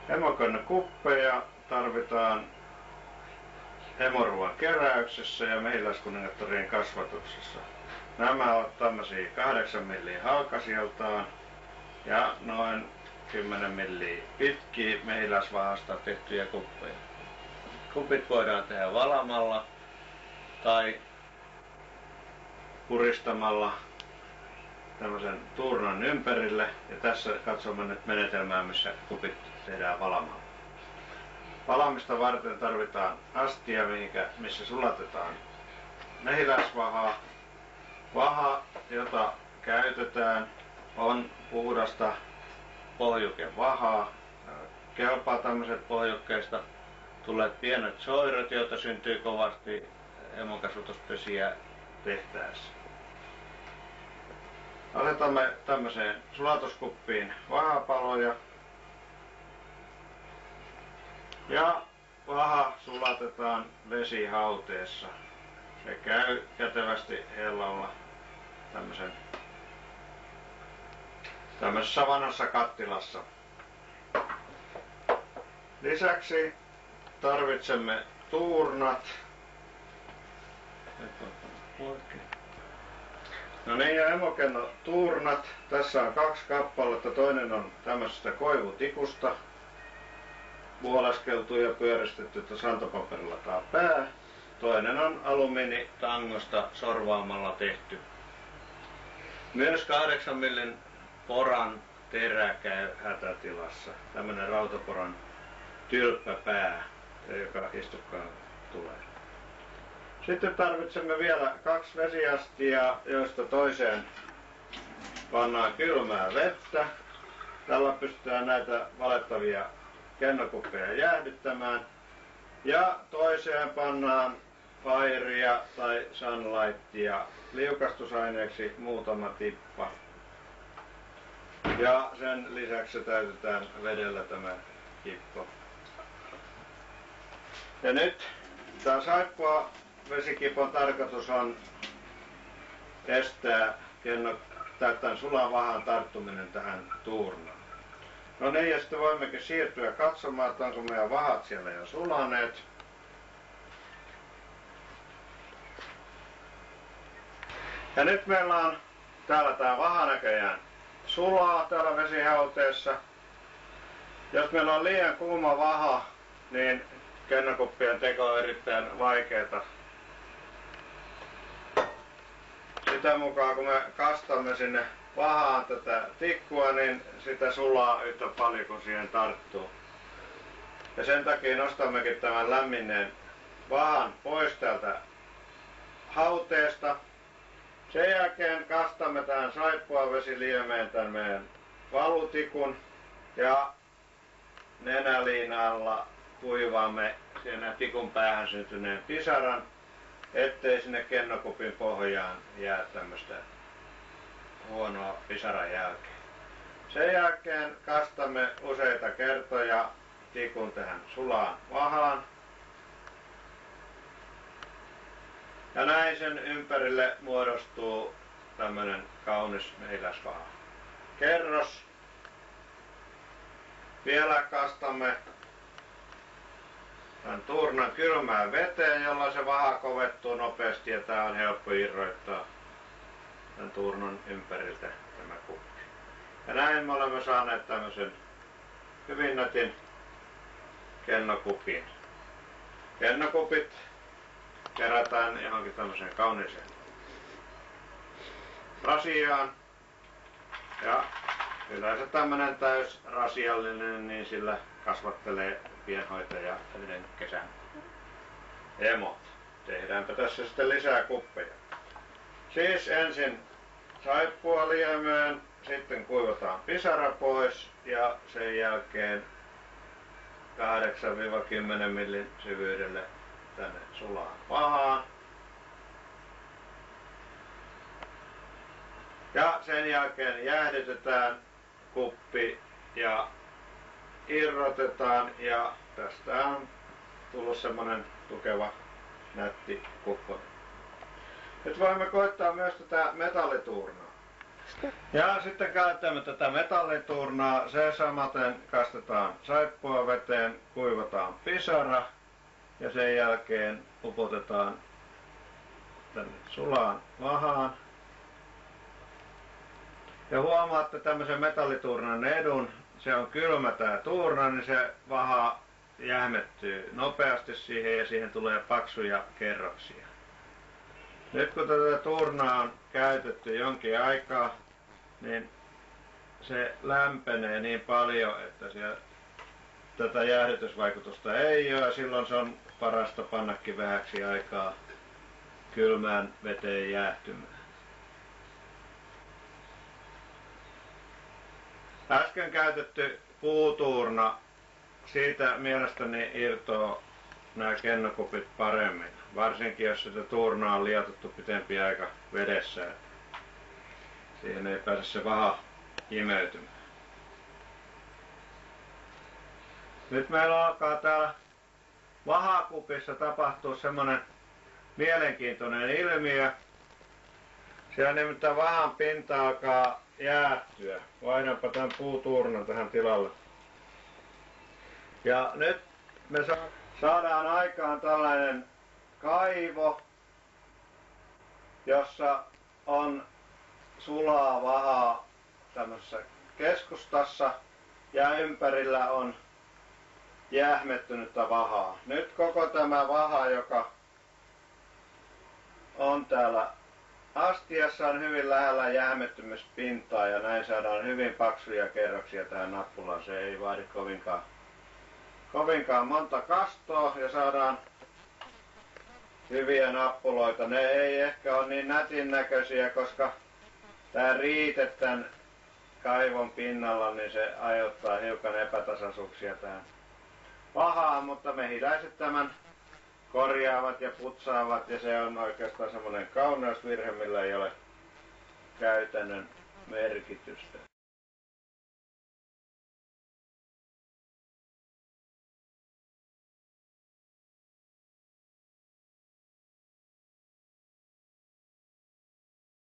Emokonnekuppeja tarvitaan emoruoan keräyksessä ja mehiläiskuningattarien kasvatuksessa. Nämä ovat tämmöisiä 8 milliä halkasijaltaan ja noin 10 milliä pitkiä mehiläisvahasta tehtyjä kuppeja. Kupit voidaan tehdä valamalla tai puristamalla tämmöisen tuurnan ympärille, ja tässä katsomme nyt menetelmää, missä kupit tehdään valamalla. Valamista varten tarvitaan astia, missä sulatetaan mehiläisvahaa. Vaha, jota käytetään, on puhdasta pohjukevahaa. Kelpaa tämmöiset pohjukkeista tulleet pienet soirat, joita syntyy kovasti emokasvatuspesiä tehtäessä. Asetamme tämmöiseen sulatuskuppiin vahapaloja ja vaha sulatetaan vesihauteessa. Se käy kätevästi hellalla tämmöisessä vanhassa kattilassa. Lisäksi tarvitsemme tuurnat. No niin, ja emokennotuurnat. Tässä on 2 kappaletta. Toinen on tämmöisestä koivutikusta vuoleskeltu ja pyöristetty, että santapaperilla tää pää. Toinen on alumiinitangosta sorvaamalla tehty. Myös 8 millin poran terä käy hätätilassa. Tämmönen rautaporan tylppäpää, joka istukkaan tulee. Sitten tarvitsemme vielä 2 vesiastiaa, joista toiseen pannaan kylmää vettä. Tällä pystytään näitä valettavia kennokuppeja jäähdyttämään. Ja toiseen pannaan Firea tai Sunlightia liukastusaineeksi muutama tippa. Ja sen lisäksi täytetään vedellä tämä kippo. Ja nyt tämä saippua vesikipon tarkoitus on estää tämän sulan vahan tarttuminen tähän tuurnaan. No niin, ja sitten voimmekin siirtyä katsomaan, että onko meidän vahat siellä jo sulaneet. Ja nyt meillä on täällä tää vaha näköjään sulaa täällä vesihauteessa. Jos meillä on liian kuuma vaha, niin kennokuppien teko on erittäin vaikeeta. Sitä mukaan kun me kastamme sinne vahaan tätä tikkua, niin sitä sulaa yhtä paljon kuin siihen tarttuu. Ja sen takia nostammekin tämän lämminneen vahan pois täältä hauteesta. Sen jälkeen kastamme tähän saippuavesiliemeen tämän meidän valutikun ja nenäliinalla kuivaamme siinä tikun päähän syntyneen pisaran, ettei sinne kennokupin pohjaan jää tämmöistä huonoa pisaran jälkeä. Sen jälkeen kastamme useita kertoja tikun tähän sulaan vahaan. Ja näin sen ympärille muodostuu tämmönen kaunis mehiläisvaha kerros. Vielä kastamme tämän tuurnan kylmään veteen, jolla se vaha kovettuu nopeasti ja tää on helppo irroittaa tämän tuurnan ympäriltä tämä kuppi. Ja näin me olemme saaneet tämmösen hyvin nätin kennokupin. Kennokupit kerätään johonkin tämmöiseen kauniiseen rasiaan. Ja yleensä tämmönen täysrasiallinen, niin sillä kasvattelee pienhoitaja yhden kesän emot. Tehdäänpä tässä sitten lisää kuppeja. Siis ensin saippua liemeen, sitten kuivataan pisara pois ja sen jälkeen 8-10 millin syvyydelle tänne sulaan vahaan. Ja sen jälkeen jäähdytetään kuppi ja irrotetaan ja tästä on tullut semmonen tukeva nätti kuppo. Nyt voimme koittaa myös tätä metallituurnaa. Ja sitten käytämme tätä metallituurnaa. Se samaten kastetaan saippua veteen, kuivataan pisara ja sen jälkeen upotetaan tänne sulaan vahaan. Ja huomaatte tämmöisen metallituurnan edun. Se on kylmä tää tuurna, niin se vaha jähmettyy nopeasti siihen ja siihen tulee paksuja kerroksia. Nyt kun tätä tuurnaa on käytetty jonkin aikaa, niin se lämpenee niin paljon, että tätä jäähdytysvaikutusta ei ole, ja silloin se on parasta pannakin vähäksi aikaa kylmään veteen jäähtymään. Äsken käytetty puutuurna, siitä mielestäni irtoaa nämä kennokupit paremmin, varsinkin jos sitä tuurnaa on liotettu pitempi aika vedessä. Siihen ei pääse se vaha imeytymään. Nyt meillä alkaa täällä vahakupissa tapahtua semmonen mielenkiintoinen ilmiö. Siellä nimittäin vahan pinta alkaa jäähtyä. Vaihdanpa tämän puutuurnan tähän tilalle. Ja nyt me saadaan aikaan tällainen kaivo, jossa on sulaa vahaa tämmöisessä keskustassa ja ympärillä on jähmettynyttä vahaa. Nyt koko tämä vaha, joka on täällä astiassa, on hyvin lähellä jähmettymispintaa ja näin saadaan hyvin paksuja kerroksia tähän nappulaan. Se ei vaadi kovinkaan monta kastoa ja saadaan hyviä nappuloita. Ne ei ehkä ole niin nätin näköisiä, koska tämä riite tämän kaivon pinnalla, niin se aiheuttaa hiukan epätasaisuuksia tähän vahaan, mutta mehiläiset tämän korjaavat ja putsaavat ja se on oikeastaan semmoinen kauneusvirhe, millä ei ole käytännön merkitystä.